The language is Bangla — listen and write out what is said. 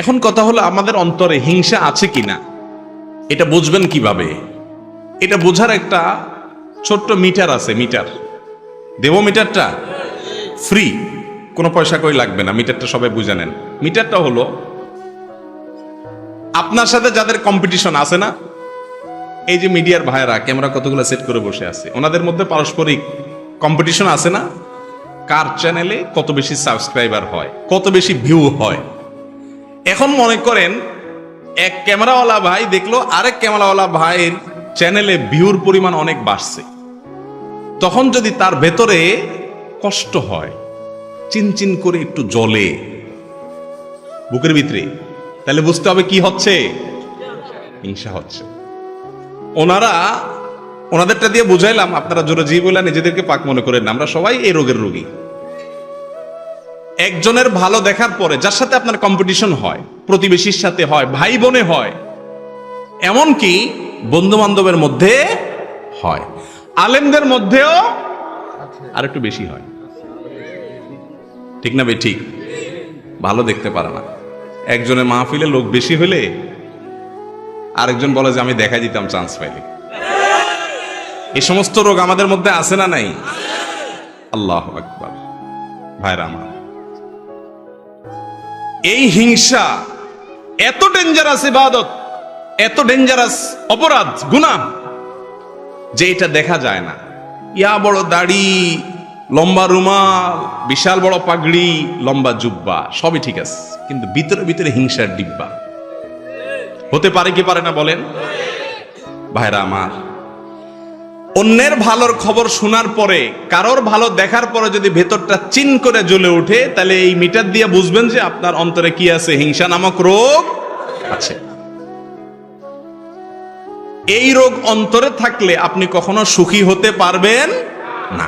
এখন কথা হলো আমাদের অন্তরে হিংসা আছে কিনা এটা বুঝবেন কিভাবে? এটা বোঝার একটা ছোট্ট মিটার আছে। মিটার দেব, মিটারটা ফ্রি, কোনো পয়সা কই লাগবে না। মিটারটা সবাই বুঝে নেন। মিটারটা হলো আপনার সাথে যাদের কম্পিটিশন আছে না, এই যে মিডিয়ার ভাইয়েরা ক্যামেরা কতগুলো সেট করে বসে আছে, ওনাদের মধ্যে পারস্পরিক কম্পিটিশন আছে না? কার চ্যানেলে কত বেশি সাবস্ক্রাইবার হয়, কত বেশি ভিউ হয়। এখন মনে করেন এক ক্যামেরাওয়ালা ভাই দেখলো আরেক ক্যামেরাওয়ালা ভাইয়ের চ্যানেলে ভিউর পরিমাণ অনেক বাড়ছে। তখন যদি তার ভেতরে কষ্ট হয়, চিনচিন করে একটু জ্বলে বুকের ভিতরে, তাহলে বুঝতে হবে কি হচ্ছে, হিংসা হচ্ছে। ওনাদেরটা দিয়ে বুঝাইলাম, আপনারা জোরে জি বলে নিজেদেরকে পাক মনে করেন না, আমরা সবাই এই রোগের রোগী। একজনের ভালো দেখার পরে যার সাথে আপনার কম্পিটিশন হয়, প্রতিবেশীর সাথে হয়, ভাই বোনে হয়, এমনকি বন্ধু বান্ধবের মধ্যে হয়, আলেমদের মধ্যেও আর একটু বেশি হয়। ঠিক না বে ঠিক? ভালো দেখতে পারে না। একজনের মাহফিলে লোক বেশি হলে আরেকজন বলে যে আমি দেখাই দিতাম চান্স পাইলে। এই সমস্ত রোগ আমাদের মধ্যে আছে না নাই? আল্লাহু আকবার। ভাইরা আমার, এই হিংসা এত ডেঞ্জারাস ইবাদত, এত ডেঞ্জারাস অপরাধ, গুনাহ, যে এটা দেখা যায় না। ইয়া বড় দাড়ি, লম্বা রুমাল, বিশাল বড় পাগড়ি, লম্বা জুব্বা, সবই ঠিক আছে, কিন্তু ভিতরে ভিতরে হিংসার ডিব্বা হতে পারে কি পারে না বলেন? ভাইরা আমার, অন্যের ভালোর খবর শোনার পরে, কারোর ভালো দেখার পরে যদি ভেতরটা চিন করে জ্বলে ওঠে, তাহলে এই মিটার দিয়ে বুঝবেন যে আপনার অন্তরে কি আছে, হিংসা নামক রোগ আছে। এই রোগ অন্তরে থাকলে আপনি কখনো সুখী হতে পারবেন না।